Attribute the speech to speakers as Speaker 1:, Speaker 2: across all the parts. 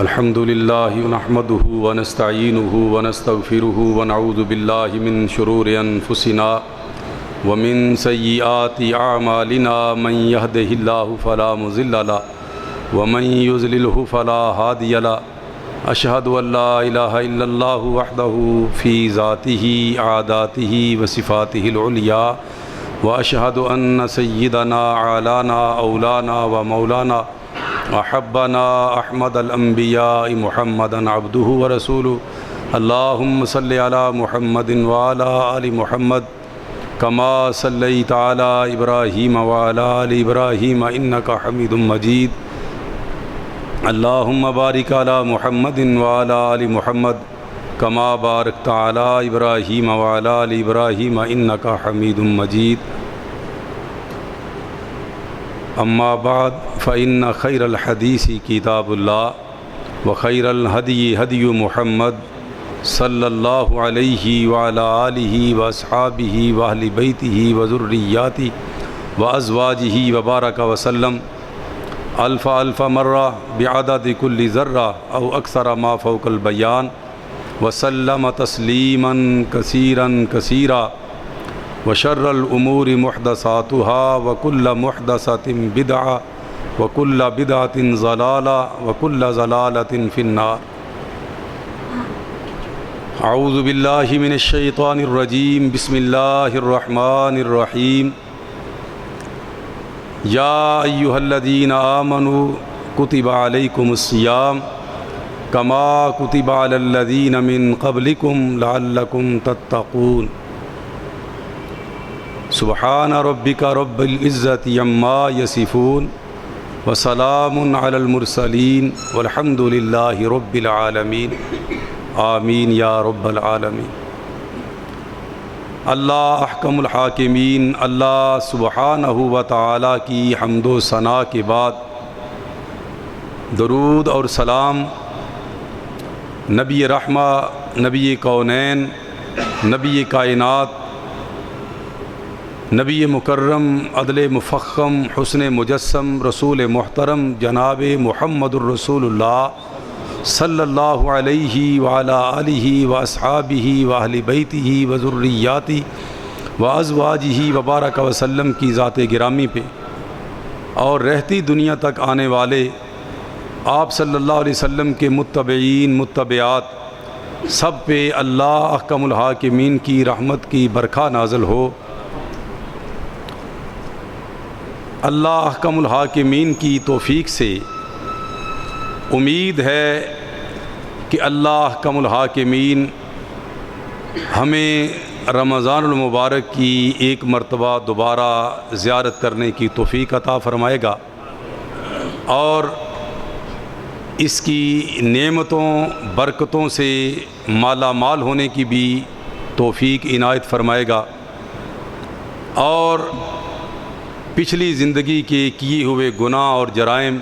Speaker 1: الحمد للہ نحمده ونستعینه ونستغفره ونعوذ باللہ من شرور انفسنا ومن سیئات اعمالنا من يهده الله فلا مضل له ومن يضلل فلا هادي له اشهد ان لا الہ الا اللہ وحده في ذاته عاداته وصفاته العلیٰ واشهد ان سیدنا اعلانا اولانا ومولانا احبنا احمد الانبیاء محمدا عبده ورسوله اللهم صل علی محمد وعلى آل محمد كما صلیت علی ابراہیم وعلى آل ابراہیم انک حمید مجید اللهم بارک علی محمد وعلى آل محمد كما بارکت علی ابراہیم وعلى آل ابراہیم انک حمید مجید اما بعد فإن خیر الحدیث کتاب اللہ وخیر الہدی ہدی محمد صلی اللہ علیہ وعلى آلہ واصحابہ واہل بیتہ وذریاتہ وازواجہ وبارک وسلم الف الف مرہ بعدد کل ذرہ او اکثر ما فوق البیان وسلم تسلیما کثیرا کثیرا وشر الامور محدثاتها وكل محدثة بدعة وكل بدعة ضلالة وكل ضلالة في النار اعوذ باللہ من الشیطان الرجیم بسم اللہ الرحمن الرحیم یا ایہا الذین آمنوا کتب علیکم الصیام کما کتب علی الذین من قبلکم لعلکم تتقون سبحان ربک رب العزت عما یصفون وسلام علی المرسلین والحمد للہ رب العالمین آمین یا رب العالمین۔ اللہ احکم الحاکمین، اللہ سبحانہ و تعالی کی حمد و ثنا کے بعد درود اور سلام نبی رحمہ، نبی کونین، نبی کائنات، نبی مکرم، عدل مفخم، حسن مجسم، رسول محترم جناب محمد الرسول اللہ صلی اللہ علیہ وعلی آلہ واصحابہ واہل بیتہ وذریاتہ وازواجہ وبارک وسلم کی ذات گرامی پہ اور رہتی دنیا تک آنے والے آپ صلی اللہ علیہ وسلم کے متبعین متبعات سب پہ اللہ احکم الحاکمین کی رحمت کی برکھا نازل ہو۔ اللہ احکم الحاکمین کی توفیق سے امید ہے کہ اللہ احکم الحاکمین ہمیں رمضان المبارک کی ایک مرتبہ دوبارہ زیارت کرنے کی توفیق عطا فرمائے گا اور اس کی نعمتوں برکتوں سے مالا مال ہونے کی بھی توفیق عنایت فرمائے گا اور پچھلی زندگی کے کیے ہوئے گناہ اور جرائم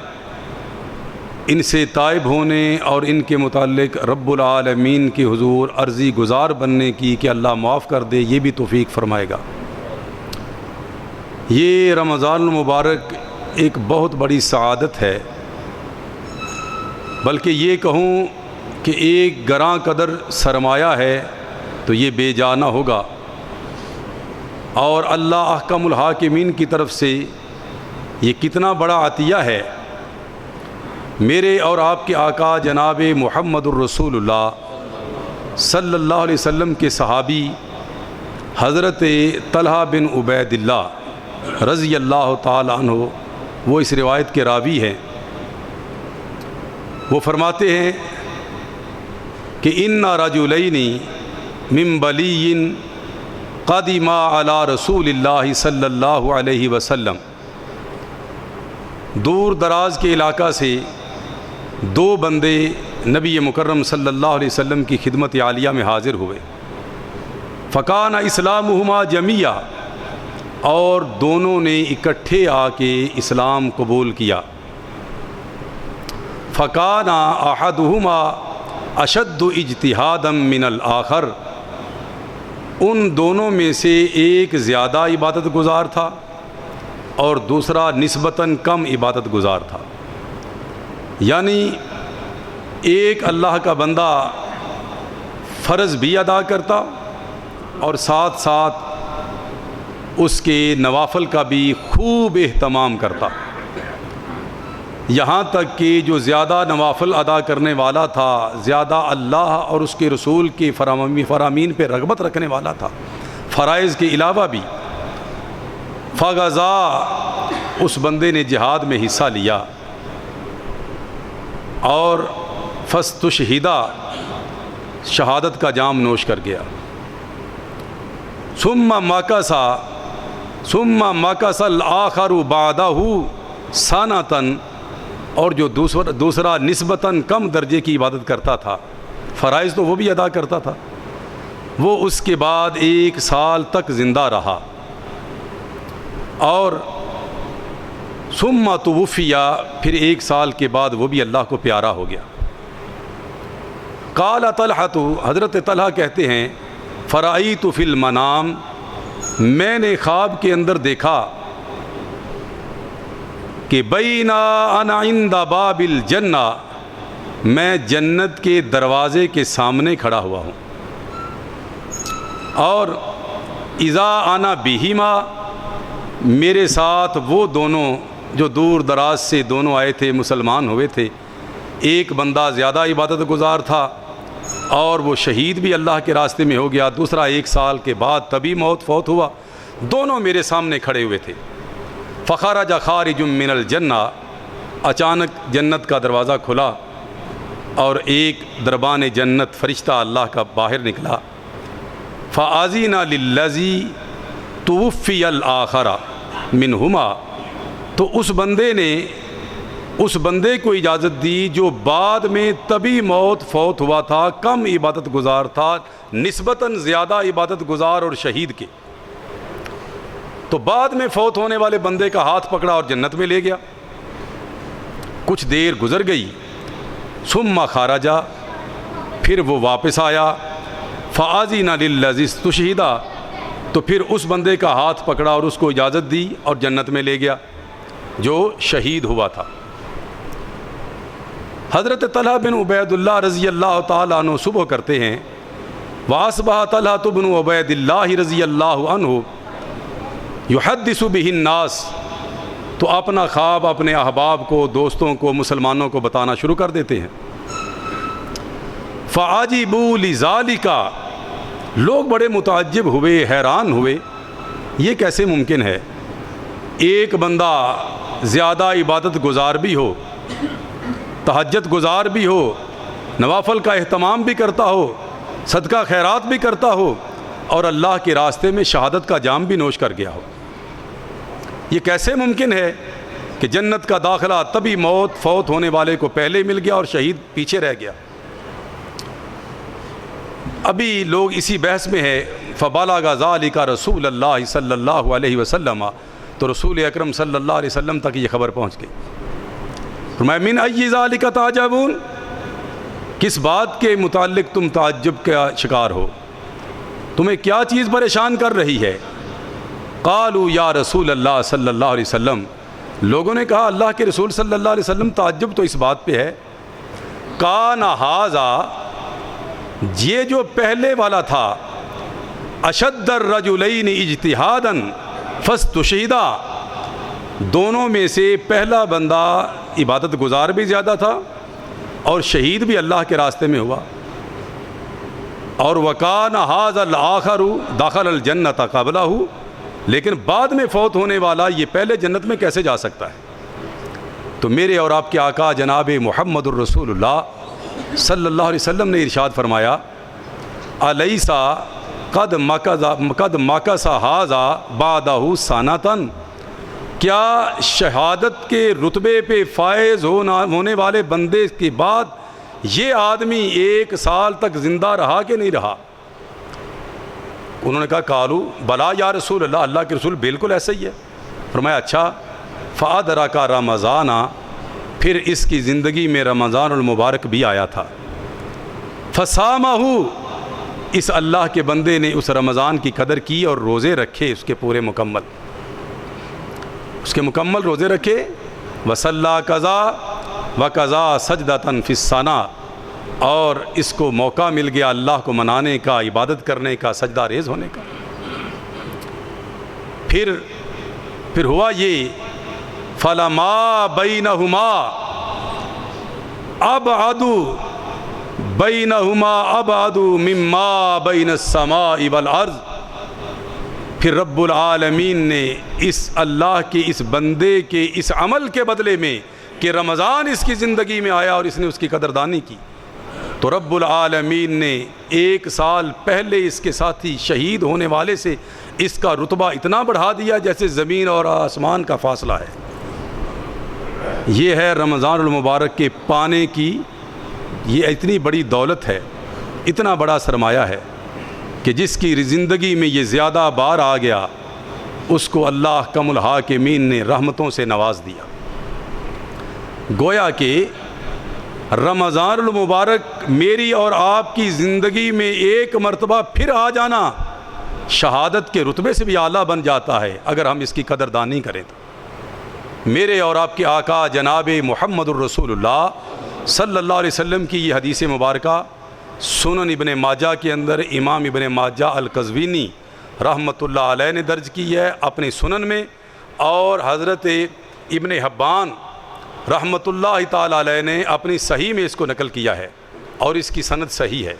Speaker 1: ان سے تائب ہونے اور ان کے متعلق رب العالمین کے حضور عرضی گزار بننے کی کہ اللہ معاف کر دے، یہ بھی توفیق فرمائے گا۔ یہ رمضان المبارک ایک بہت بڑی سعادت ہے، بلکہ یہ کہوں کہ ایک گراں قدر سرمایہ ہے تو یہ بے جا نہ ہوگا، اور اللہ احکم الحاکمین کی طرف سے یہ کتنا بڑا عطیہ ہے۔ میرے اور آپ کے آقا جناب محمد الرسول اللہ صلی اللہ علیہ وسلم کے صحابی حضرت طلحہ بن عبید اللہ رضی اللہ تعالی عنہ وہ اس روایت کے راوی ہیں۔ وہ فرماتے ہیں کہ ان رجلین من بلی قدما علی رسول اللہ صلی اللہ علیہ وسلم، دور دراز کے علاقہ سے دو بندے نبی مکرم صلی اللہ علیہ وسلم کی خدمت عالیہ میں حاضر ہوئے۔ فکان اسلامہما جمیعا، اور دونوں نے اکٹھے آ کے اسلام قبول کیا۔ فکان احدہما اشد اجتہادا من الآخر، ان دونوں میں سے ایک زیادہ عبادت گزار تھا اور دوسرا نسبتاً کم عبادت گزار تھا۔ یعنی ایک اللہ کا بندہ فرض بھی ادا کرتا اور ساتھ ساتھ اس کے نوافل کا بھی خوب اہتمام کرتا، یہاں تک کہ جو زیادہ نوافل ادا کرنے والا تھا، زیادہ اللہ اور اس کے رسول کی فرامین پہ رغبت رکھنے والا تھا، فرائض کے علاوہ بھی، فغزا، اس بندے نے جہاد میں حصہ لیا اور فاستشہدا، شہادت کا جام نوش کر گیا، ثم مکث الآخر بعدہ سنۃ، اور جو دوسرا نسبتاً کم درجے کی عبادت کرتا تھا، فرائض تو وہ بھی ادا کرتا تھا، وہ اس کے بعد 1 سال تک زندہ رہا، اور ثم توفی، پھر 1 سال کے بعد وہ بھی اللہ کو پیارا ہو گیا۔ قال طلحہ، حضرت طلحہ کہتے ہیں فرأیت فی المنام، میں نے خواب کے اندر دیکھا کہ بینا انا عند باب الجنہ، میں جنت کے دروازے کے سامنے کھڑا ہوا ہوں، اور اذا انا بہما، میرے ساتھ وہ دونوں جو دور دراز سے دونوں آئے تھے، مسلمان ہوئے تھے، ایک بندہ زیادہ عبادت گزار تھا اور وہ شہید بھی اللہ کے راستے میں ہو گیا، دوسرا 1 سال کے بعد طبی فوت ہوا، دونوں میرے سامنے کھڑے ہوئے تھے۔ فخرج خارج من الجنہ، اچانک جنت کا دروازہ کھلا اور ایک دربان جنت فرشتہ اللہ کا باہر نکلا، فآذن للذی توفی الآخر منہما، تو اس بندے کو اجازت دی جو بعد میں طبی فوت ہوا تھا، کم عبادت گزار تھا، نسبتاً زیادہ عبادت گزار اور شہید کے، تو بعد میں فوت ہونے والے بندے کا ہاتھ پکڑا اور جنت میں لے گیا۔ کچھ دیر گزر گئی، ثم خرج، پھر وہ واپس آیا، فآذن للذی استشہد، تو پھر اس بندے کا ہاتھ پکڑا اور اس کو اجازت دی اور جنت میں لے گیا جو شہید ہوا تھا۔ حضرت طلحہ بن عبید اللہ رضی اللہ تعالیٰ عنہ صبح کرتے ہیں، وَأَصْبَحَ طلحہ بن عبید اللہ رضی اللہ عنہ یحدث بہ الناس، تو اپنا خواب اپنے احباب کو، دوستوں کو، مسلمانوں کو بتانا شروع کر دیتے ہیں۔ فَعَجِبُوا لِذَالِكَ، لوگ بڑے متعجب ہوئے، حیران ہوئے، یہ کیسے ممکن ہے؟ ایک بندہ زیادہ عبادت گزار بھی ہو، تہجد گزار بھی ہو، نوافل کا اہتمام بھی کرتا ہو، صدقہ خیرات بھی کرتا ہو، اور اللہ کے راستے میں شہادت کا جام بھی نوش کر گیا ہو، یہ کیسے ممکن ہے کہ جنت کا داخلہ طبی فوت ہونے والے کو پہلے مل گیا اور شہید پیچھے رہ گیا؟ ابھی لوگ اسی بحث میں ہے، فبلغ ذلک رسول اللہ صلی اللہ علیہ وسلم، تو رسول اکرم صلی اللہ علیہ وسلم تک یہ خبر پہنچ گئی۔ فرمایا من ای ذلک تعجبون، کس بات کے متعلق تم تعجب کا شکار ہو، تمہیں کیا چیز پریشان کر رہی ہے؟ قالوا یا رسول اللہ صلی اللہ علیہ وسلم، لوگوں نے کہا اللہ کے رسول صلی اللہ علیہ وسلم، تعجب تو اس بات پہ ہے، کان ھذا، یہ جو پہلے والا تھا، اشد الرجلین اجتہادا فاستشہدا، دونوں میں سے پہلا بندہ عبادت گزار بھی زیادہ تھا اور شہید بھی اللہ کے راستے میں ہوا، اور وکان ھذا الآخر دخل الجنۃ قبلہ، لیکن بعد میں فوت ہونے والا یہ پہلے جنت میں کیسے جا سکتا ہے؟ تو میرے اور آپ کے آقا جناب محمد الرسول اللہ صلی اللہ علیہ وسلم نے ارشاد فرمایا، الیس قد مکث ھذا بعدہ سنۃ، کیا شہادت کے رتبے پہ فائز ہونے والے بندے کے بعد یہ آدمی 1 سال تک زندہ رہا کہ نہیں رہا؟ انہوں نے کہا قالوا بلا یا رسول اللہ، اللہ کے رسول بالکل ایسا ہی ہے۔ فرمایا اچھا، فادرک رمضان، پھر اس کی زندگی میں رمضان المبارک بھی آیا تھا، فصامہ، اس اللہ کے بندے نے اس رمضان کی قدر کی اور روزے رکھے، اس کے پورے مکمل، اس کے مکمل روزے رکھے، وصلی قضا وقضا سجدۃ فی السنہ، اور اس کو موقع مل گیا اللہ کو منانے کا، عبادت کرنے کا، سجدہ ریز ہونے کا۔ پھر ہوا یہ فَلَمَا بَيْنَهُمَا أَبْعَدُ بَيْنَهُمَا أَبْعَدُ مِمَّا بَيْنَ السَّمَاءِ وَالْأَرْضِ۔ پھر رب العالمین نے اس اللہ کے اس بندے کے اس عمل کے بدلے میں کہ رمضان اس کی زندگی میں آیا اور اس نے اس کی قدردانی کی، تو رب العالمین نے 1 سال پہلے اس کے ساتھی شہید ہونے والے سے اس کا رتبہ اتنا بڑھا دیا جیسے زمین اور آسمان کا فاصلہ ہے۔ یہ ہے رمضان المبارک کے پانے کی، یہ اتنی بڑی دولت ہے، اتنا بڑا سرمایہ ہے کہ جس کی زندگی میں یہ زیادہ بار آ گیا اس کو اللہ کم الحاکمین نے رحمتوں سے نواز دیا۔ گویا کہ رمضان المبارک میری اور آپ کی زندگی میں ایک مرتبہ پھر آ جانا شہادت کے رتبے سے بھی اعلیٰ بن جاتا ہے اگر ہم اس کی قدردانی کریں تو۔ میرے اور آپ کے آقا جناب محمد الرسول اللہ صلی اللہ علیہ وسلم کی یہ حدیث مبارکہ سنن ابن ماجہ کے اندر امام ابن ماجہ القزوینی رحمۃ اللہ علیہ نے درج کی ہے اپنے سنن میں، اور حضرت ابن حبان رحمۃ اللہ تعالی علیہ نے اپنی صحیح میں اس کو نقل کیا ہے اور اس کی سند صحیح ہے۔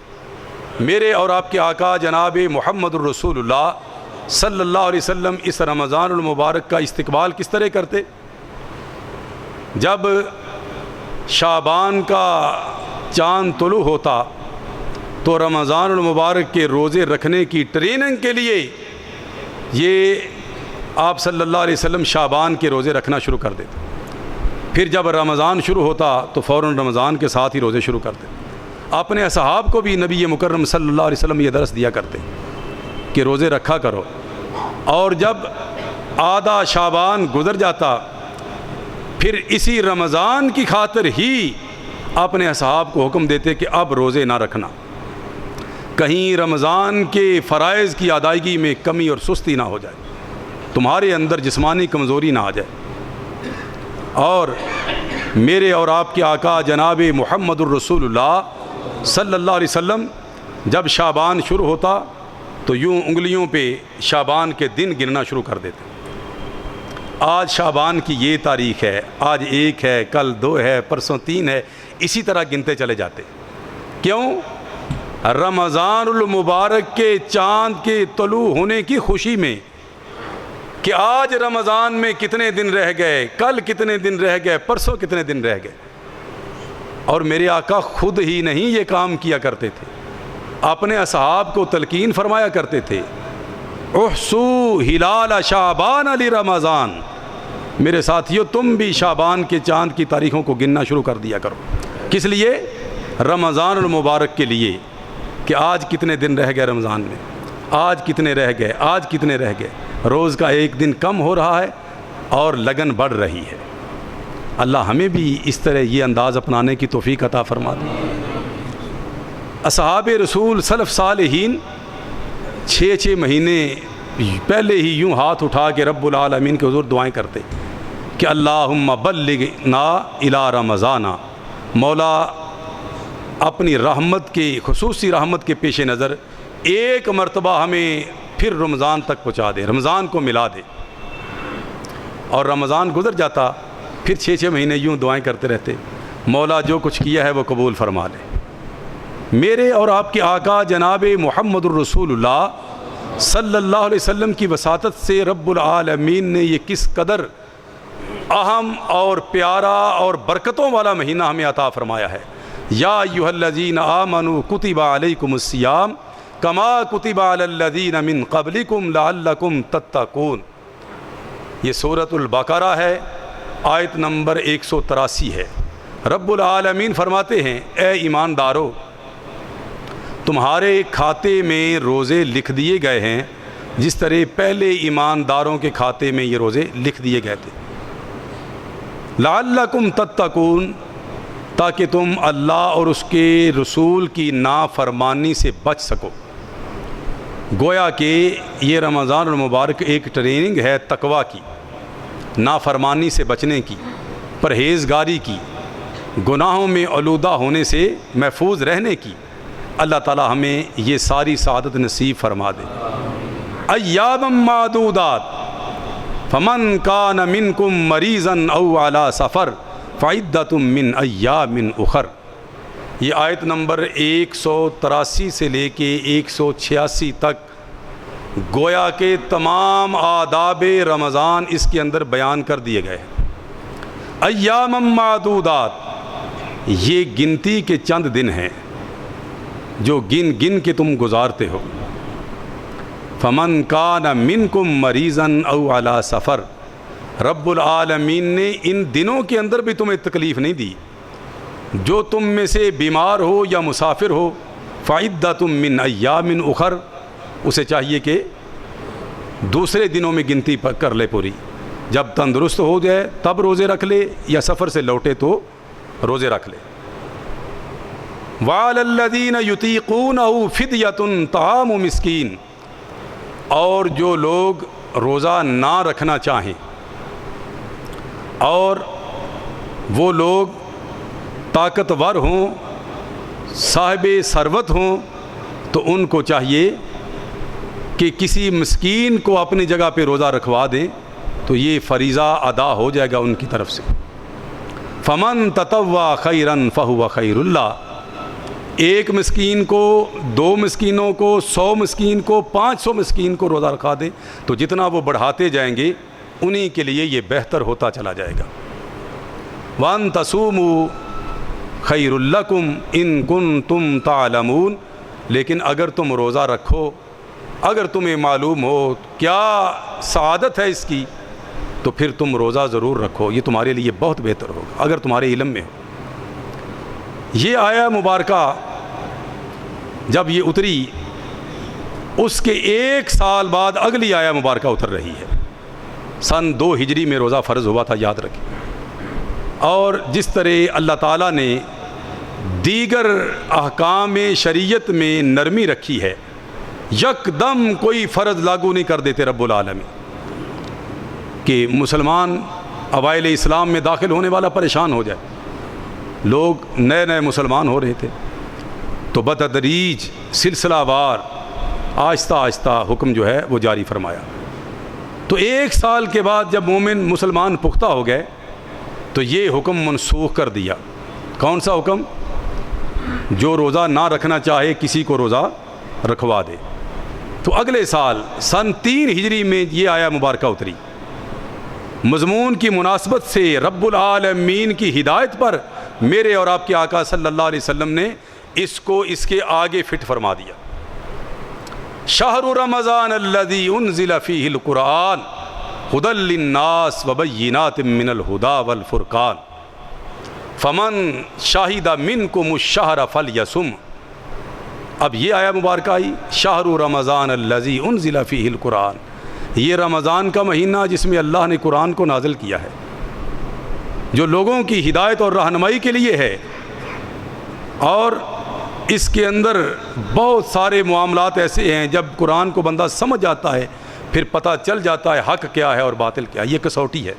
Speaker 1: میرے اور آپ کے آقا جناب محمد الرسول اللہ صلی اللہ علیہ وسلم اس رمضان المبارک کا استقبال کس طرح کرتے؟ جب شعبان کا چاند طلوع ہوتا تو رمضان المبارک کے روزے رکھنے کی ٹریننگ کے لیے یہ آپ صلی اللہ علیہ وسلم شعبان کے روزے رکھنا شروع کر دیتے۔ پھر جب رمضان شروع ہوتا تو فوراً رمضان کے ساتھ ہی روزے شروع کرتے۔ اپنے اصحاب کو بھی نبی مکرم صلی اللہ علیہ وسلم یہ درس دیا کرتے کہ روزے رکھا کرو، اور جب آدھا شعبان گزر جاتا پھر اسی رمضان کی خاطر ہی اپنے اصحاب کو حکم دیتے کہ اب روزے نہ رکھنا، کہیں رمضان کے فرائض کی ادائیگی میں کمی اور سستی نہ ہو جائے، تمہارے اندر جسمانی کمزوری نہ آ جائے۔ اور میرے اور آپ کے آقا جناب محمد الرسول اللہ صلی اللہ علیہ وسلم جب شعبان شروع ہوتا تو یوں انگلیوں پہ شعبان کے دن گننا شروع کر دیتے۔ آج شعبان کی یہ تاریخ ہے، آج 1 ہے، کل 2 ہے، پرسوں 3 ہے، اسی طرح گنتے چلے جاتے۔ کیوں؟ رمضان المبارک کے چاند کے طلوع ہونے کی خوشی میں کہ آج رمضان میں کتنے دن رہ گئے، کل کتنے دن رہ گئے، پرسوں کتنے دن رہ گئے۔ اور میرے آقا خود ہی نہیں یہ کام کیا کرتے تھے، اپنے اصحاب کو تلقین فرمایا کرتے تھے، احسو ہلال شعبان علی رمضان، میرے ساتھیو تم بھی شعبان کے چاند کی تاریخوں کو گننا شروع کر دیا کرو۔ کس لیے؟ رمضان المبارک کے لیے کہ آج کتنے دن رہ گئے رمضان میں، آج کتنے رہ گئے، آج کتنے رہ گئے۔ روز کا 1 دن کم ہو رہا ہے اور لگن بڑھ رہی ہے۔ اللہ ہمیں بھی اس طرح یہ انداز اپنانے کی توفیق عطا فرما دے۔ اصحاب رسول سلف صالحین 6 مہینے پہلے ہی یوں ہاتھ اٹھا کے رب العالمین کے حضور دعائیں کرتے کہ اللہم بلغنا الی رمضان، مولا اپنی رحمت کے خصوصی رحمت کے پیش نظر 1 مرتبہ ہمیں پھر رمضان تک پہنچا دے، رمضان کو ملا دے۔ اور رمضان گزر جاتا پھر 6 مہینے یوں دعائیں کرتے رہتے، مولا جو کچھ کیا ہے وہ قبول فرما لے۔ میرے اور آپ کے آقا جناب محمد الرسول اللہ صلی اللہ علیہ وسلم کی وساطت سے رب العالمین نے یہ کس قدر اہم اور پیارا اور برکتوں والا مہینہ ہمیں عطا فرمایا ہے۔ یا ایھا الذین آمنوا کتب علیکم الصیام کما کتب علی الذین من قبلکم لعلکم تتقون۔ یہ سورۃ البقرہ ہے، آیت نمبر 183 ہے۔ رب العالمین فرماتے ہیں اے ایماندارو، تمہارے کھاتے میں روزے لکھ دیے گئے ہیں جس طرح پہلے ایمانداروں کے کھاتے میں یہ روزے لکھ دیے گئے تھے، لعلکم تتقون، تاکہ تم اللہ اور اس کے رسول کی نافرمانی سے بچ سکو۔ گویا کہ یہ رمضان المبارک ایک ٹریننگ ہے تقویٰ کی، نافرمانی سے بچنے کی، پرہیزگاری کی، گناہوں میں آلودہ ہونے سے محفوظ رہنے کی اللہ تعالی ہمیں یہ ساری سعادت نصیب فرما دے۔ ایاما معدودات فمن کان منکم مریضا او علی سفر فعدۃ من ایام اخر۔ یہ آیت نمبر 183 سے لے کے 186 تک گویا کہ تمام آداب رمضان اس کے اندر بیان کر دیے گئے ہیں۔ ایام معدودات، یہ گنتی کے چند دن ہیں جو گن گن کے تم گزارتے ہو۔ فمن کان منکم مریضا او علی سفر، رب العالمین نے ان دنوں کے اندر بھی تمہیں تکلیف نہیں دی۔ جو تم میں سے بیمار ہو یا مسافر ہو، فعدۃ من ایام اخر، اسے چاہیے کہ دوسرے دنوں میں گنتی کر لے پوری، جب تندرست ہو جائے تب روزے رکھ لے، یا سفر سے لوٹے تو روزے رکھ لے۔ وعلی الذین یطیقونہ فدیۃ طعام مسکین، اور جو لوگ روزہ نہ رکھنا چاہیں اور وہ لوگ طاقتور ہوں، صاحب ثروت ہوں، تو ان کو چاہیے کہ کسی مسکین کو اپنی جگہ پہ روزہ رکھوا دیں، تو یہ فریضہ ادا ہو جائے گا ان کی طرف سے۔ فمن تطوع خیرا فہو خیر اللہ، ایک مسکین کو، 2 مسکینوں کو، 100 مسکین کو، 500 مسکین کو روزہ رکھا دیں، تو جتنا وہ بڑھاتے جائیں گے انہی کے لیے یہ بہتر ہوتا چلا جائے گا۔ وَأَن تَصُومُوا خَيْرٌ لَكُمْ إِن كُنتُمْ تَعْلَمُونَ، لیکن اگر تم روزہ رکھو، اگر تمہیں معلوم ہو کیا سعادت ہے اس کی، تو پھر تم روزہ ضرور رکھو، یہ تمہارے لیے بہت بہتر ہوگا اگر تمہارے علم میں ہو۔ یہ آیہ مبارکہ جب یہ اتری، اس کے 1 سال بعد اگلی آیہ مبارکہ اتر رہی ہے۔ سن 2 ہجری میں روزہ فرض ہوا تھا، یاد رکھیں۔ اور جس طرح اللہ تعالیٰ نے دیگر احکام شریعت میں نرمی رکھی ہے، یکدم کوئی فرض لاگو نہیں کر دیتے رب العالمین، کہ مسلمان اوائل اسلام میں داخل ہونے والا پریشان ہو جائے۔ لوگ نئے نئے مسلمان ہو رہے تھے، تو بتدریج سلسلہ وار آہستہ آہستہ حکم جو ہے وہ جاری فرمایا۔ تو 1 سال کے بعد جب مومن مسلمان پختہ ہو گئے تو یہ حکم منسوخ کر دیا۔ کون سا حکم؟ جو روزہ نہ رکھنا چاہے کسی کو روزہ رکھوا دے۔ تو اگلے سال سن 3 ہجری میں یہ آیہ مبارکہ اتری۔ مضمون کی مناسبت سے رب العالمین کی ہدایت پر میرے اور آپ کے آقا صلی اللہ علیہ وسلم نے اس کو اس کے آگے فٹ فرما دیا۔ شہر رمضان الذی انزل فیہ القرآن ھدی للناس وبینات من الھدی والفرقان فمن شہد منکم الشہر فلیصم۔ اب یہ آیہ مبارکہ آئی، شہر رمضان الذی انزل فیہ القرآن، یہ رمضان کا مہینہ جس میں اللہ نے قرآن کو نازل کیا ہے، جو لوگوں کی ہدایت اور رہنمائی کے لیے ہے، اور اس کے اندر بہت سارے معاملات ایسے ہیں جب قرآن کو بندہ سمجھ جاتا ہے پھر پتہ چل جاتا ہے حق کیا ہے اور باطل کیا ہے۔ یہ کسوٹی ہے۔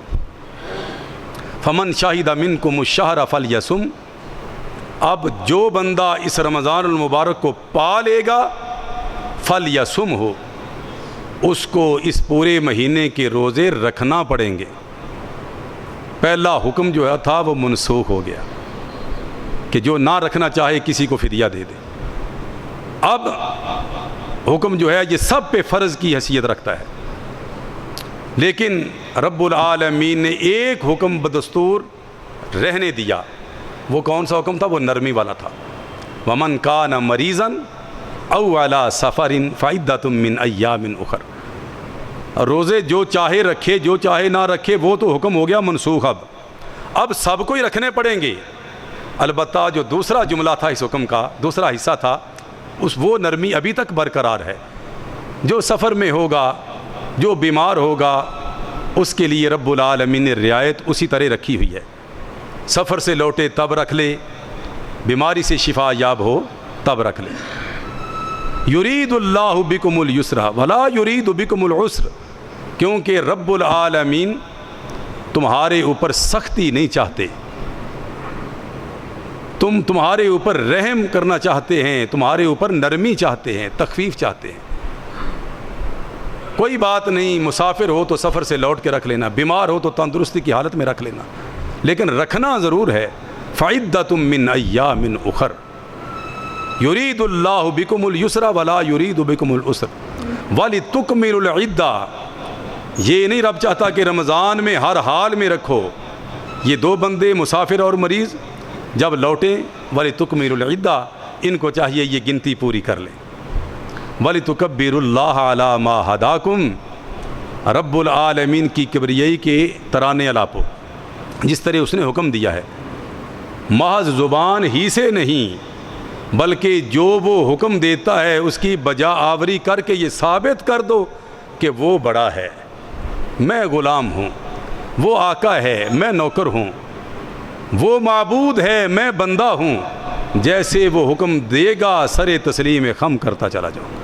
Speaker 1: فمن شاہد منکم الشہر فلیصم، اب جو بندہ اس رمضان المبارک کو پا لے گا فلیصم ہو، اس کو اس پورے مہینے کے روزے رکھنا پڑیں گے۔ پہلا حکم جو ہے تھا وہ منسوخ ہو گیا کہ جو نہ رکھنا چاہے کسی کو فدیہ دے دے۔ اب حکم جو ہے یہ سب پہ فرض کی حیثیت رکھتا ہے، لیکن رب العالمین نے ایک حکم بدستور رہنے دیا۔ وہ کون سا حکم تھا؟ وہ نرمی والا تھا۔ وَمَنْ كَانَ مَرِيضًا أَوْ عَلَىٰ سَفَرٍ فَعِدَّةٌ مِّنْ أَيَّامٍ أُخَرَ۔ روزے جو چاہے رکھے، جو چاہے نہ رکھے، وہ تو حکم ہو گیا منسوخ۔ اب سب کو ہی رکھنے پڑیں گے، البتہ جو دوسرا جملہ تھا اس حکم کا، دوسرا حصہ تھا، وہ نرمی ابھی تک برقرار ہے۔ جو سفر میں ہوگا، جو بیمار ہوگا، اس کے لیے رب العالمین نے رعایت اسی طرح رکھی ہوئی ہے۔ سفر سے لوٹے تب رکھ لے، بیماری سے شفا یاب ہو تب رکھ لے۔ یرید اللہ بکم اليسر ولا یرید بکم العسر، کیونکہ رب العالمین تمہارے اوپر سختی نہیں چاہتے، تمہارے اوپر رحم کرنا چاہتے ہیں، تمہارے اوپر نرمی چاہتے ہیں، تخفیف چاہتے ہیں۔ کوئی بات نہیں، مسافر ہو تو سفر سے لوٹ کے رکھ لینا، بیمار ہو تو تندرستی کی حالت میں رکھ لینا، لیکن رکھنا ضرور ہے۔ فعدۃ من ایام اخر یرید اللہ بکم الیسر ولا یرید بکم العسر ولتکملوا العدہ۔ یہ نہیں رب چاہتا کہ رمضان میں ہر حال میں رکھو۔ یہ دو بندے مسافر اور مریض جب لوٹیں وَلِتُكْمِلُوا الْعِدَّةَ، ان کو چاہیے یہ گنتی پوری کر لیں۔ وَلِتُكَبِّرُوا اللَّهَ عَلَى مَا هَدَاكُمْ، رب العالمین کی کبریائی کے ترانے الاپو، جس طرح اس نے حکم دیا ہے، محض زبان ہی سے نہیں بلکہ جو وہ حکم دیتا ہے اس کی بجا آوری کر کے یہ ثابت کر دو کہ وہ بڑا ہے، میں غلام ہوں، وہ آقا ہے، میں نوکر ہوں، وہ معبود ہے، میں بندہ ہوں۔ جیسے وہ حکم دے گا سر تسلیم خم کرتا چلا جاؤں گا۔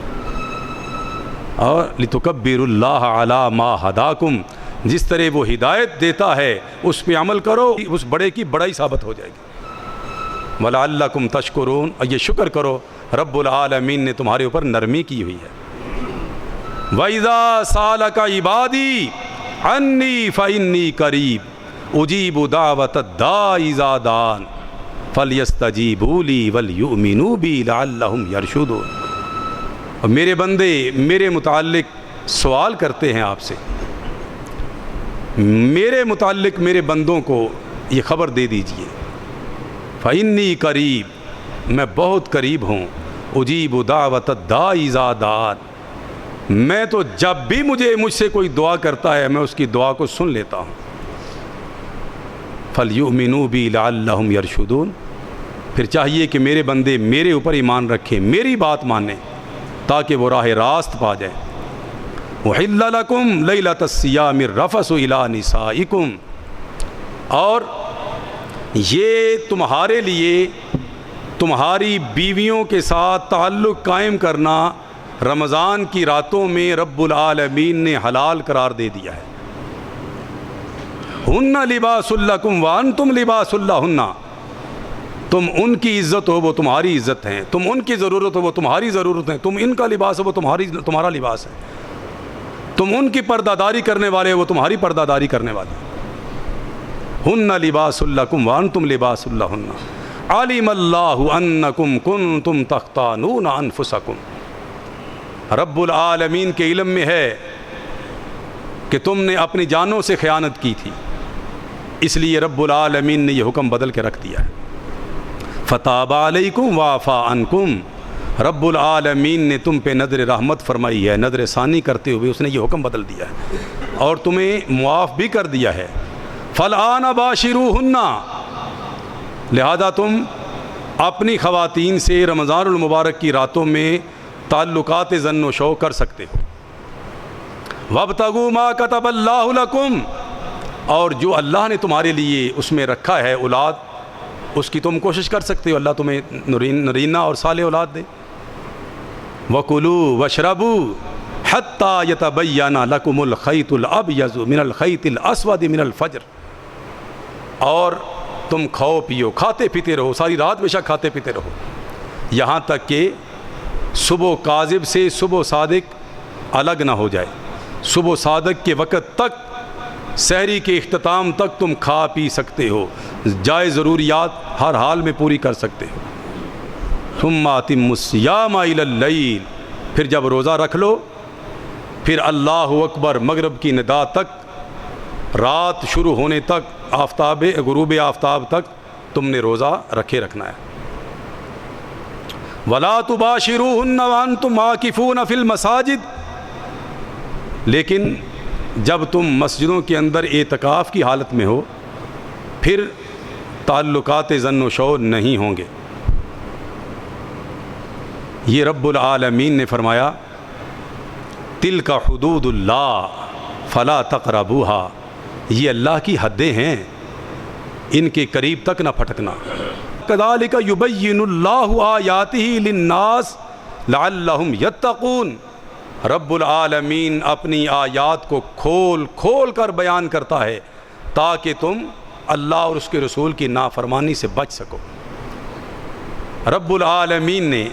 Speaker 1: اور لِتُكَبِّرُوا اللَّهَ عَلَى مَا هَدَاكُمْ، جس طرح وہ ہدایت دیتا ہے اس پہ عمل کرو، اس بڑے کی بڑائی ثابت ہو جائے گی۔ وَلَعَلَّكُمْ تَشْكُرُونَ، اور یہ شکر کرو رب العالمین نے تمہارے اوپر نرمی کی ہوئی ہے۔ وَإِذَا سَأَلَكَ عِبَادِي عَنِّي فَإِنِّي قَرِيبٌ اجیب دعوت الداع اذا دعان فلیستجیبوا لی ولیؤمنوا بی لعلہم یرشدون۔ اور میرے بندے میرے متعلق سوال کرتے ہیں آپ سے، میرے متعلق میرے بندوں کو یہ خبر دے دیجئے، فإنی قریب، میں بہت قریب ہوں، اجیب دعوت الداع اذا دعان، میں تو جب بھی مجھ سے کوئی دعا کرتا ہے میں اس کی دعا کو سن لیتا ہوں۔ فَلْيُؤْمِنُوا بِي لَعَلَّهُمْ يَرْشُدُونَ، پھر چاہیے کہ میرے بندے میرے اوپر ایمان رکھیں، میری بات مانیں تاکہ وہ راہ راست پا جائیں۔ وَحِلَّ لَكُمْ لَيْلَةَ الصِّيَامِ الرَّفَثُ إِلَىٰ نِسَائِكُمْ، اور یہ تمہارے لیے تمہاری بیویوں کے ساتھ تعلق قائم کرنا رمضان کی راتوں میں رب العالمین نے حلال قرار دے دیا ہے۔ ہن لباس لکم وانتم لباس لہن، تم ان کی عزت ہو وہ تمہاری عزت ہیں، تم ان کی ضرورت ہو وہ تمہاری ضرورت ہیں، تم ان کا لباس ہو وہ تمہارا لباس ہے، تم ان کی پردہ داری کرنے والے ہو وہ تمہاری پردہ داری کرنے والے ہیں۔ ہن لباس لکم وانتم لباس لہن علم اللہ انکم کنتم تختانون انفسکم، رب العالمین کے علم میں ہے کہ تم نے اپنی جانوں سے خیانت کی تھی، اس لیے رب العالمین نے یہ حکم بدل کے رکھ دیا ہے۔ فتاب علیکم وعفا عنکم، رب العالمین نے تم پہ نظر رحمت فرمائی ہے، نظر ثانی کرتے ہوئے اس نے یہ حکم بدل دیا ہے اور تمہیں معاف بھی کر دیا ہے۔ فالآن باشروہن، لہذا تم اپنی خواتین سے رمضان المبارک کی راتوں میں تعلقات زن و شو کر سکتے ہو۔ وابتغوا ما کتب اللہ لکم، اور جو اللہ نے تمہارے لیے اس میں رکھا ہے اولاد، اس کی تم کوشش کر سکتے ہو، اللہ تمہیں نرینہ اور صالح اولاد دے۔ وَكُلُوا وَاشْرَبُوا حَتَّى يَتَبَيَّنَ لَكُمُ الْخَيْطُ الْأَبْيَضُ مِنَ الْخَيْطِ الْأَسْوَدِ مِنَ الْفَجْرِ، اور تم کھاؤ پیو، کھاتے پیتے رہو، ساری رات بے شک کھاتے پیتے رہو، یہاں تک کہ صبح کاذب سے صبح صادق الگ نہ ہو جائے۔ صبح صادق کے وقت تک، سحری کے اختتام تک تم کھا پی سکتے ہو، جائز ضروریات ہر حال میں پوری کر سکتے ہو۔ ثم اتموا الصیام الی اللیل، پھر جب روزہ رکھ لو پھر اللہ اکبر مغرب کی ندا تک، رات شروع ہونے تک، غروب آفتاب تک تم نے روزہ رکھے رکھنا ہے۔ وَلَا تُبَاشِرُوهُنَّ وَأَنْتُمْ عَاكِفُونَ فِي الْمَسَاجِدِ، لیکن جب تم مسجدوں کے اندر اعتکاف کی حالت میں ہو پھر تعلقات زن و شو نہیں ہوں گے۔ یہ رب العالمین نے فرمایا تِلْكَ حُدُودُ اللَّهِ فَلَا تَقْرَبُوهَا، یہ اللہ کی حدیں ہیں، ان کے قریب تک نہ پھٹکنا۔ كَذَلِكَ يُبَيِّنُ اللَّهُ آيَاتِهِ لِلنَّاسِ لَعَلَّهُمْ يَتَّقُونَ، رب العالمین اپنی آیات کو کھول کھول کر بیان کرتا ہے تاکہ تم اللہ اور اس کے رسول کی نافرمانی سے بچ سکو۔ رب العالمین نے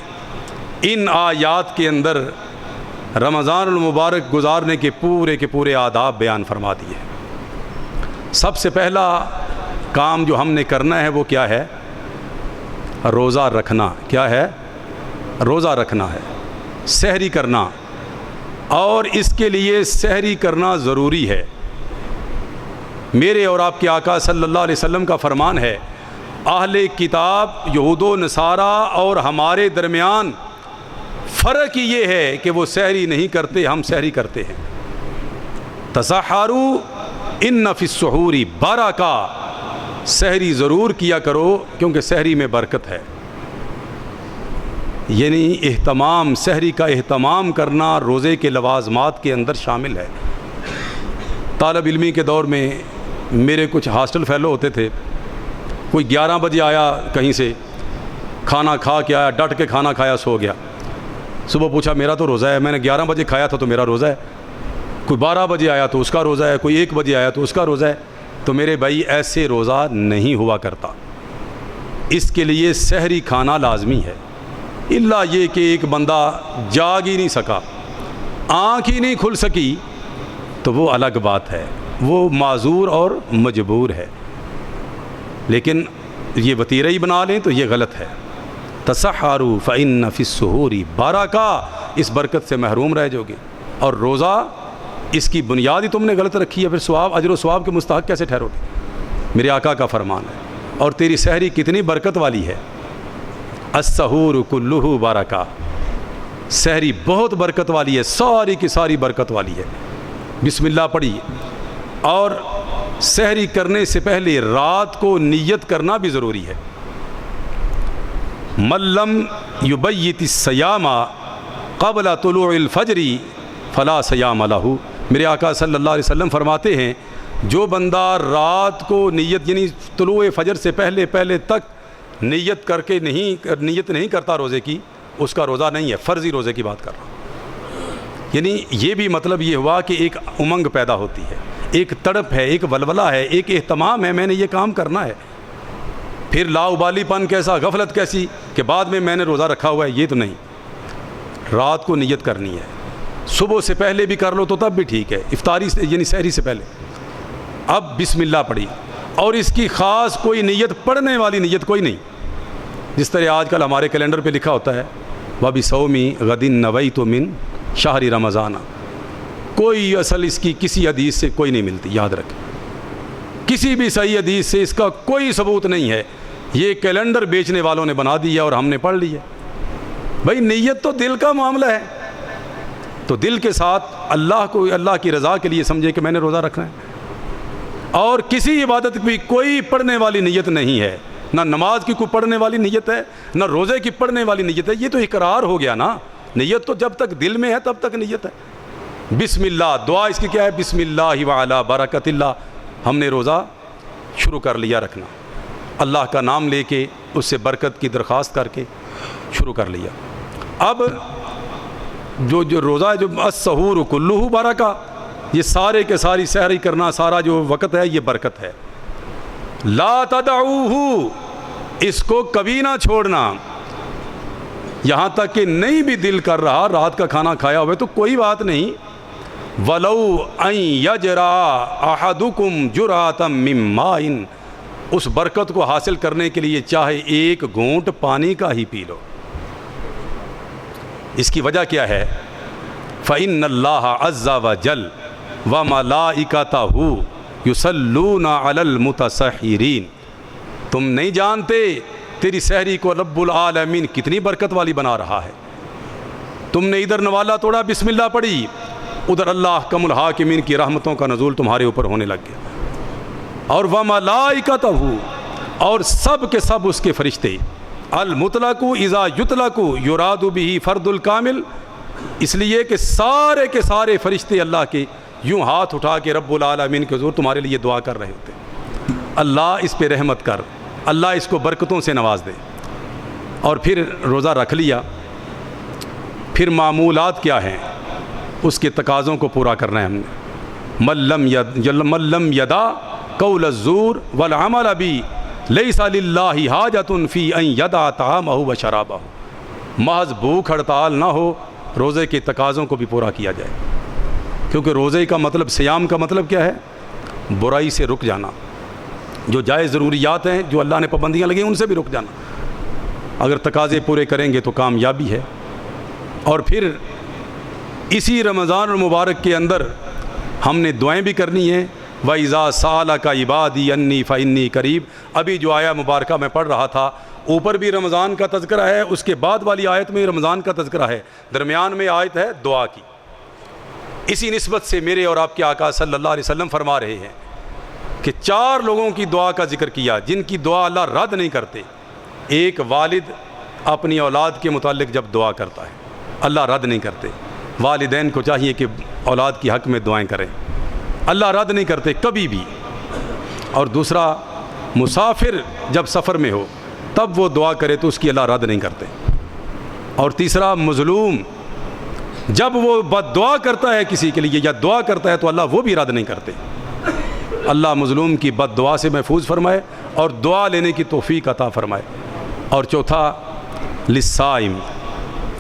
Speaker 1: ان آیات کے اندر رمضان المبارک گزارنے کے پورے آداب بیان فرما دیے۔ سب سے پہلا کام جو ہم نے کرنا ہے وہ کیا ہے؟ روزہ رکھنا۔ کیا ہے؟ روزہ رکھنا ہے، سحری کرنا، اور اس کے لیے سحری کرنا ضروری ہے۔ میرے اور آپ کے آقا صلی اللہ علیہ وسلم کا فرمان ہے، اہل کتاب یہود و نصارہ اور ہمارے درمیان فرق یہ ہے کہ وہ سحری نہیں کرتے، ہم سحری کرتے ہیں۔ تسحروا ان فی السحور برکہ، سحری ضرور کیا کرو کیونکہ سحری میں برکت ہے۔ یعنی اہتمام، سحری کا اہتمام کرنا روزے کے لوازمات کے اندر شامل ہے۔ طالب علمی کے دور میں میرے کچھ ہاسٹل فیلو ہوتے تھے، کوئی 11 بجے آیا کہیں سے، کھانا کھا کے آیا، ڈٹ کے کھانا کھایا، سو گیا۔ صبح پوچھا میرا تو روزہ ہے، میں نے 11 بجے کھایا تھا تو میرا روزہ ہے۔ کوئی 12 بجے آیا تو اس کا روزہ ہے، کوئی 1 بجے آیا تو اس کا روزہ ہے۔ تو میرے بھائی ایسے روزہ نہیں ہوا کرتا، اس کے لیے سحری کھانا لازمی ہے۔ الا یہ کہ ایک بندہ جاگ ہی نہیں سکا، آنکھ ہی نہیں کھل سکی، تو وہ الگ بات ہے، وہ معذور اور مجبور ہے۔ لیکن یہ وتیرہ ہی بنا لیں تو یہ غلط ہے۔ تسحروا فإن فی السحور برکہ، اس برکت سے محروم رہ جاؤ گے۔ اور روزہ اس کی بنیاد ہی تم نے غلط رکھی ہے، پھر ثواب، اجر و ثواب کے مستحق کیسے ٹھہرو گے؟ میرے آقا کا فرمان ہے۔ اور تیری سحری کتنی برکت والی ہے، السحور کلہ برکہ، سحری بہت برکت والی ہے، ساری کی ساری برکت والی ہے۔ بسم اللہ پڑھی، اور سحری کرنے سے پہلے رات کو نیت کرنا بھی ضروری ہے۔ من لم یبیت الصیام قبل طلوع الفجر فلا صیام لہ، میرے آقا صلی اللہ علیہ وسلم فرماتے ہیں جو بندہ رات کو نیت، یعنی طلوع فجر سے پہلے تک نیت کر کے نیت نہیں کرتا روزے کی، اس کا روزہ نہیں ہے۔ فرضی روزے کی بات کر رہا ہوں۔ یعنی یہ بھی مطلب یہ ہوا کہ ایک امنگ پیدا ہوتی ہے، ایک تڑپ ہے، ایک ولولہ ہے، ایک اہتمام ہے، میں نے یہ کام کرنا ہے۔ پھر لاؤبالی پن کیسا، غفلت کیسی کہ بعد میں نے روزہ رکھا ہوا ہے، یہ تو نہیں۔ رات کو نیت کرنی ہے، صبح سے پہلے بھی کر لو تو تب بھی ٹھیک ہے، افطاری سے یعنی سحری سے پہلے۔ اب بسم اللہ پڑھی، اور اس کی خاص کوئی نیت، پڑھنے والی نیت کوئی نہیں، جس طرح آج کل ہمارے کیلنڈر پہ لکھا ہوتا ہے وَبِصَوْمِ غَدٍ نَوَيْتُ مِنْ شَهْرِ رمضان، کوئی اصل اس کی کسی حدیث سے کوئی نہیں ملتی، یاد رکھیں، کسی بھی صحیح حدیث سے اس کا کوئی ثبوت نہیں ہے۔ یہ کیلنڈر بیچنے والوں نے بنا دیا اور ہم نے پڑھ لیا۔ بھائی نیت تو دل کا معاملہ ہے، تو دل کے ساتھ اللہ کو، اللہ کی رضا کے لیے سمجھے کہ میں نے روزہ رکھنا ہے۔ اور کسی عبادت کی کوئی پڑھنے والی نیت نہیں ہے، نہ نماز کی کوئی پڑھنے والی نیت ہے، نہ روزے کی پڑھنے والی نیت ہے۔ یہ تو اقرار ہو گیا نا، نیت تو جب تک دل میں ہے تب تک نیت ہے۔ بسم اللہ، دعا اس کی کیا ہے؟ بسم اللہ وعلی برکت اللہ، ہم نے روزہ شروع کر لیا رکھنا، اللہ کا نام لے کے، اس سے برکت کی درخواست کر کے شروع کر لیا۔ اب جو روزہ ہے، جو السحور کلہ برکہ، یہ سارے کے ساری سحری کرنا، سارا جو وقت ہے یہ برکت ہے۔ لا تدعوہ، اس کو کبھی نہ چھوڑنا، یہاں تک کہ نہیں بھی دل کر رہا، رات کا کھانا کھایا ہوئے تو کوئی بات نہیں، وَلَوْ أَن يَجْرَى أَحَدُكُمْ جُرْعَةً مِّن مَّاءٍ، اس برکت کو حاصل کرنے کے لیے چاہے ایک گھونٹ پانی کا ہی پی لو۔ اس کی وجہ کیا ہے؟ فَإِنَّ اللَّهَ عَزَّ وَجَلَّ وَمَلَائِكَتَهُ يُصَلُّونَ عَلَى الْمُتَسَحِّرِينَ، تم نہیں جانتے تیری سحری کو رب العالمین کتنی برکت والی بنا رہا ہے۔ تم نے ادھر نوالا توڑا، بسم اللہ پڑھی، ادھر اللہ احکم الحاکمین کی رحمتوں کا نزول تمہارے اوپر ہونے لگ گیا۔ اور وَمَلَائِكَتَهُ، اور سب کے سب اس کے فرشتے، المطلق اذا یطلق یراد به فرد الکامل، اس لیے کہ سارے کے سارے فرشتے اللہ کے یوں ہاتھ اٹھا کے رب العالمین کے حضور تمہارے لیے دعا کر رہے ہوتے، اللہ اس پہ رحمت کر، اللہ اس کو برکتوں سے نواز دے۔ اور پھر روزہ رکھ لیا، پھر معمولات کیا ہیں، اس کے تقاضوں کو پورا کرنا ہے ہم نے۔ من لم یدا قول الزور والعمل به لیس للہ حاجۃ فی ان یدع طعامہ و شرابہ، محض بھوک ہڑتال نہ ہو، روزے کے تقاضوں کو بھی پورا کیا جائے، کیونکہ روزے کا مطلب، سیام کا مطلب کیا ہے؟ برائی سے رک جانا، جو جائز ضروریات ہیں، جو اللہ نے پابندیاں لگی ہیں، ان سے بھی رک جانا۔ اگر تقاضے پورے کریں گے تو کامیابی ہے۔ اور پھر اسی رمضان المبارک کے اندر ہم نے دعائیں بھی کرنی ہیں۔ وَإِذَا سَأَلَكَ عِبَادِي أَنِّي فَإِنِّي قَرِيبٌ، ابھی جو آیا مبارکہ میں پڑھ رہا تھا، اوپر بھی رمضان کا تذکرہ ہے، اس کے بعد والی آیت میں رمضان کا تذکرہ ہے، درمیان میں آیت ہے دعا کی۔ اسی نسبت سے میرے اور آپ کے آقا صلی اللہ علیہ وسلم فرما رہے ہیں کہ 4 لوگوں کی دعا کا ذکر کیا جن کی دعا اللہ رد نہیں کرتے۔ ایک والد اپنی اولاد کے متعلق جب دعا کرتا ہے، اللہ رد نہیں کرتے۔ والدین کو چاہیے کہ اولاد کی حق میں دعائیں کریں، اللہ رد نہیں کرتے کبھی بھی۔ اور دوسرا، مسافر جب سفر میں ہو تب وہ دعا کرے تو اس کی اللہ رد نہیں کرتے۔ اور تیسرا، مظلوم جب وہ بد دعا کرتا ہے کسی کے لیے یا دعا کرتا ہے تو اللہ وہ بھی رد نہیں کرتے۔ اللہ مظلوم کی بد دعا سے محفوظ فرمائے اور دعا لینے کی توفیق عطا فرمائے۔ اور چوتھا، للصائم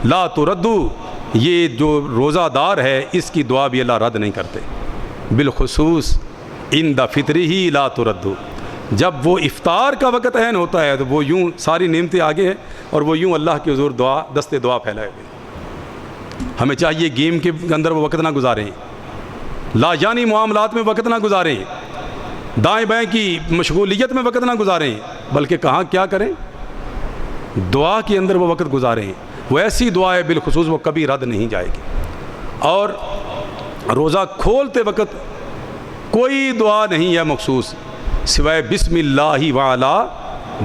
Speaker 1: لا تردو، یہ جو روزہ دار ہے اس کی دعا بھی اللہ رد نہیں کرتے، بالخصوص عند فطرہ لا تردو، جب وہ افطار کا وقت عین ہوتا ہے تو وہ یوں ساری نعمتیں آگے ہیں اور وہ یوں اللہ کے حضور دعا دستے دعا پھیلائے ہوئے۔ ہمیں چاہیے گیم کے اندر وہ وقت نہ گزاریں، لاجانی معاملات میں وقت نہ گزاریں، دائیں بائیں کی مشغولیت میں وقت نہ گزاریں، بلکہ کہاں کیا کریں؟ دعا کے اندر وہ وقت گزاریں۔ وہ ایسی دعا ہے بالخصوص وہ کبھی رد نہیں جائے گی۔ اور روزہ کھولتے وقت کوئی دعا نہیں ہے مخصوص سوائے بسم اللہ وعلا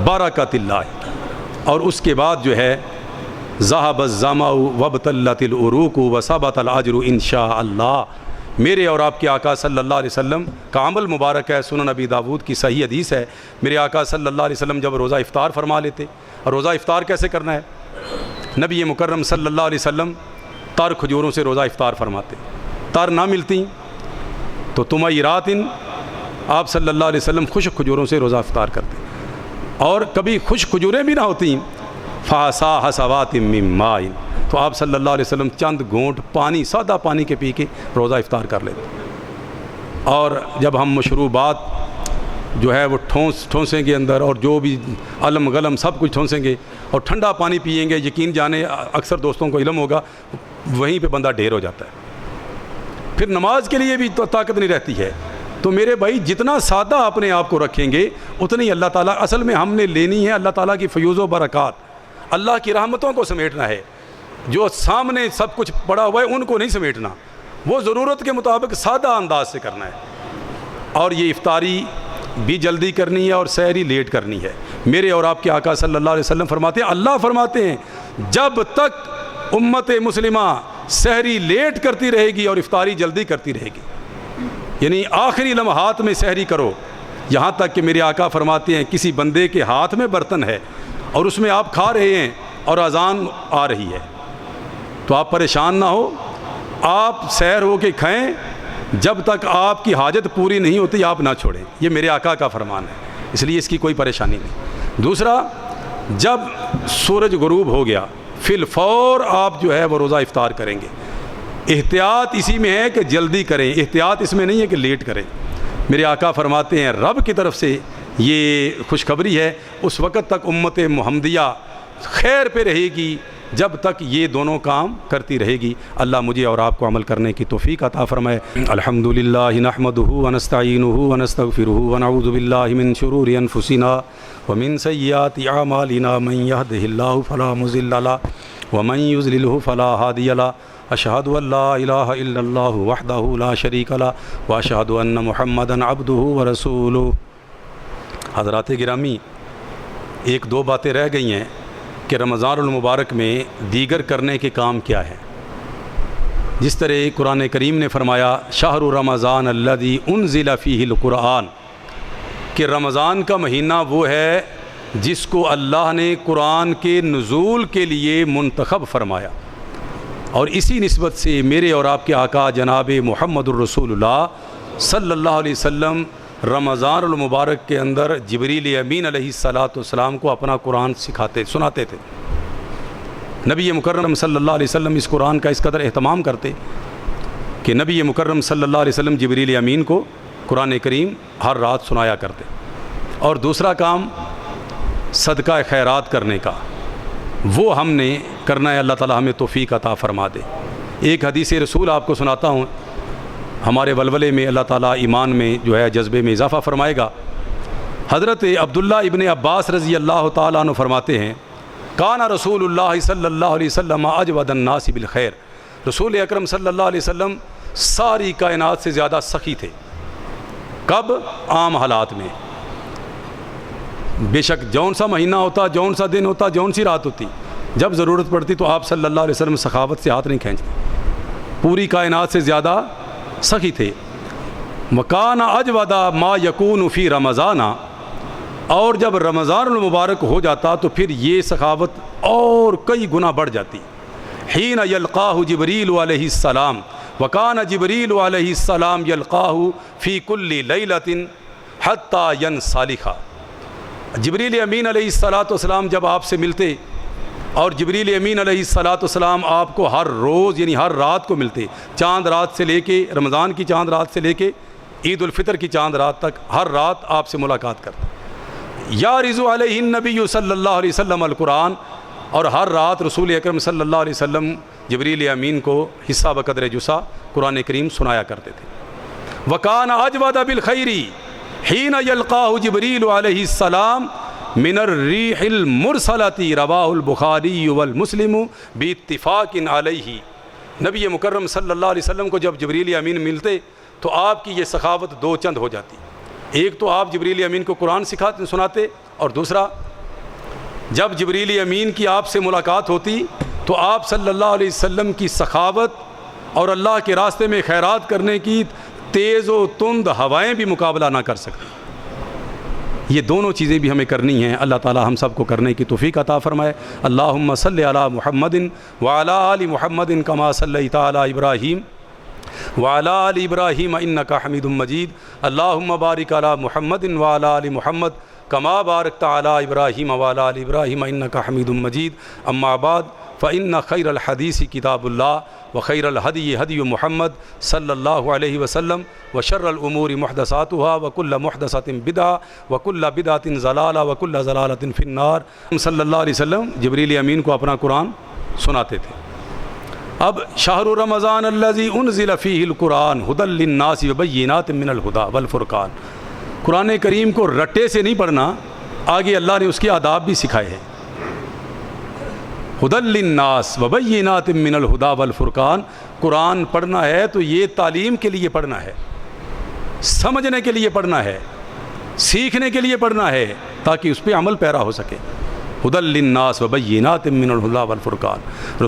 Speaker 1: برکت اللہ، اور اس کے بعد جو ہے ذہب الظمأ وابتلت العروق وثبت الاجر انشاء اللہ۔ میرے اور آپ کے آقا صلی اللہ علیہ وسلم کا عمل مبارک ہے، سنن ابی داود کی صحیح حدیث ہے، میرے آقا صلی اللہ علیہ وسلم جب روزہ افطار فرما لیتے، اور روزہ افطار کیسے کرنا ہے؟ نبی مکرم صلی اللہ علیہ وسلم تر کھجوروں سے روزہ افطار فرماتے، تر نہ ملتی تو تمہیرات آپ صلی اللہ علیہ وسلم خشک کھجوروں سے روزہ افطار کرتے، اور کبھی خشک کھجوریں بھی نہ ہوتی فاسا حسوات من ماء، تو آپ صلی اللہ علیہ وسلم چند گھونٹ پانی، سادہ پانی کے پی کے روزہ افطار کر لیتے۔ اور جب ہم مشروبات جو ہے وہ ٹھونسیں گے اندر، اور جو بھی علم غلم سب کچھ ٹھونسیں گے اور ٹھنڈا پانی پئیں گے، یقین جانے اکثر دوستوں کو علم ہوگا وہیں پہ بندہ ڈھیر ہو جاتا ہے، پھر نماز کے لیے بھی طاقت نہیں رہتی ہے۔ تو میرے بھائی جتنا سادہ اپنے آپ کو رکھیں گے اتنی اللہ تعالیٰ، اصل میں ہم نے لینی ہے اللہ تعالیٰ کی فیوز و برکات، اللہ کی رحمتوں کو سمیٹنا ہے۔ جو سامنے سب کچھ پڑا ہوا ہے ان کو نہیں سمیٹنا، وہ ضرورت کے مطابق سادہ انداز سے کرنا ہے۔ اور یہ افطاری بھی جلدی کرنی ہے اور سحری لیٹ کرنی ہے۔ میرے اور آپ کے آقا صلی اللہ علیہ وسلم فرماتے ہیں، اللہ فرماتے ہیں جب تک امت مسلمہ سحری لیٹ کرتی رہے گی اور افطاری جلدی کرتی رہے گی، یعنی آخری لمحات میں سحری کرو، یہاں تک کہ میرے آقا فرماتے ہیں کسی بندے کے ہاتھ میں برتن ہے اور اس میں آپ کھا رہے ہیں اور اذان آ رہی ہے تو آپ پریشان نہ ہو، آپ سحر ہو کے کھائیں، جب تک آپ کی حاجت پوری نہیں ہوتی آپ نہ چھوڑیں، یہ میرے آقا کا فرمان ہے، اس لیے اس کی کوئی پریشانی نہیں۔ دوسرا، جب سورج غروب ہو گیا فی الفور آپ جو ہے وہ روزہ افطار کریں گے۔ احتیاط اسی میں ہے کہ جلدی کریں، احتیاط اس میں نہیں ہے کہ لیٹ کریں۔ میرے آقا فرماتے ہیں رب کی طرف سے یہ خوشخبری ہے، اس وقت تک امت محمدیہ خیر پہ رہے گی جب تک یہ دونوں کام کرتی رہے گی۔ اللہ مجھے اور آپ کو عمل کرنے کی توفیق عطا فرمائے۔ الحمدللہ نحمدہ ونستعینہ ونستغفرہ ونعوذ باللہ من شرور انفسنا ومن سیئات اعمالنا من یہدہ اللہ فلا مضل لہ ومن یضللہ فلا ہادی لہ، اشہد ان لا الہ الا اللہ وحدہ لا شریک لہ واشہد ان محمدا عبدہ ورسولہ۔ حضرات گرامی، ایک دو باتیں رہ گئی ہیں کہ رمضان المبارک میں دیگر کرنے کے کام کیا ہے۔ جس طرح قرآن کریم نے فرمایا شہر رمضان الذی انزل فیہ القرآن، کہ رمضان کا مہینہ وہ ہے جس کو اللہ نے قرآن کے نزول کے لیے منتخب فرمایا، اور اسی نسبت سے میرے اور آپ کے آقا جناب محمد الرسول اللہ صلی اللہ علیہ وسلم رمضان المبارک کے اندر جبریل امین علیہ السلام کو اپنا قرآن سناتے تھے۔ نبی مکرم صلی اللہ علیہ وسلم اس قرآن کا اس قدر اہتمام کرتے کہ نبی مکرم صلی اللہ علیہ وسلم جبریل امین کو قرآن کریم ہر رات سنایا کرتے۔ اور دوسرا کام صدقہ خیرات کرنے کا، وہ ہم نے کرنا ہے، اللہ تعالی ہمیں توفیق عطا فرما دے۔ ایک حدیث رسول آپ کو سناتا ہوں، ہمارے ولولے میں اللہ تعالیٰ ایمان میں جو ہے جذبے میں اضافہ فرمائے گا۔ حضرت عبداللہ ابن عباس رضی اللہ تعالیٰ عنہ فرماتے ہیں، کانا رسول اللہ صلی اللہ علیہ وسلم اجود الناس بالخیر، رسول اکرم صلی اللہ علیہ وسلم ساری کائنات سے زیادہ سخی تھے۔ کب؟ عام حالات میں، بے شک جون سا مہینہ ہوتا، جون سا دن ہوتا، جون سی رات ہوتی، جب ضرورت پڑتی تو آپ صلی اللہ علیہ وسلم سخاوت سے ہاتھ نہیں کھینچتے، پوری کائنات سے زیادہ سخی تھے۔ وَكَانَ أَجْوَدَ مَا يَكُونُ فِي رَمَضَانَ، اور جب رمضان المبارک ہو جاتا تو پھر یہ سخاوت اور کئی گنا بڑھ جاتی۔ حین یلقاہ جبریل علیہ السلام، وکان جبریل علیہ السلام یلقاہ فی کل لیلۃ حتی ینصلح، جبریل امین علیہ السلام جب آپ سے ملتے، اور جبریل امین علیہ السلام آپ کو ہر روز یعنی ہر رات کو ملتے، چاند رات سے لے کے، رمضان کی چاند رات سے لے کے عید الفطر کی چاند رات تک ہر رات آپ سے ملاقات کرتے۔ یارض علیہ النبی صلی اللہ علیہ وسلم القرآن، اور ہر رات رسول اکرم صلی اللہ علیہ وسلم جبریل امین کو حصہ بقدر جسا قرآن کریم سنایا کرتے تھے۔ وکان اجود بالخیر حین یلقاہ جبریل علیہ السلام من الریح المرسلۃ، رواہ البخاری والمسلم باتفاق علیہ، نبی مکرم صلی اللہ علیہ وسلم کو جب جبریل امین ملتے تو آپ کی یہ سخاوت دو چند ہو جاتی۔ ایک تو آپ جبریل امین کو قرآن سناتے، اور دوسرا جب جبریل امین کی آپ سے ملاقات ہوتی تو آپ صلی اللہ علیہ وسلم کی سخاوت اور اللہ کے راستے میں خیرات کرنے کی تیز و تند ہوائیں بھی مقابلہ نہ کر سکتی۔ یہ دونوں چیزیں بھی ہمیں کرنی ہیں، اللہ تعالی ہم سب کو کرنے کی توفیق عطا فرمائے۔ اللہم صلی علی محمد وعلی آل محمد کما صلیت علی ابراہیم وعلی آل ابراہیم انک حمید مجید، اللہم بارک علی محمد وعلی آل محمد کما بارکت علی ابراہیم وعلی آل ابراہیم انک حمید مجید، اما بعد فإن خیر الحدیث کتاب اللہ وخیر الہدی ہدی محمد صلی اللہ علیہ وسلم وشر الامور محدثاتها وکل محدثۃ بدعہ وکل بدعۃ ضلالہ وکل ضلالۃ فی النار۔ صلی اللہ علیہ وسلم جبریل امین کو اپنا قرآن سناتے تھے۔ اب شہر رمضان الذی انزل فیہ القرآن ھدی للناس وبینات من الھدی والفرقان، قرآن کریم کو رٹے سے نہیں پڑھنا، آگے اللہ نے اس کے آداب بھی سکھائے ہیں۔ ھدی للناس وبینات من الھدی والفرقان، قرآن پڑھنا ہے تو یہ تعلیم کے لیے پڑھنا ہے، سمجھنے کے لیے پڑھنا ہے، سیکھنے کے لیے پڑھنا ہے، تاکہ اس پہ عمل پیرا ہو سکے۔ ھدی للناس وبینات من الھدی والفرقان،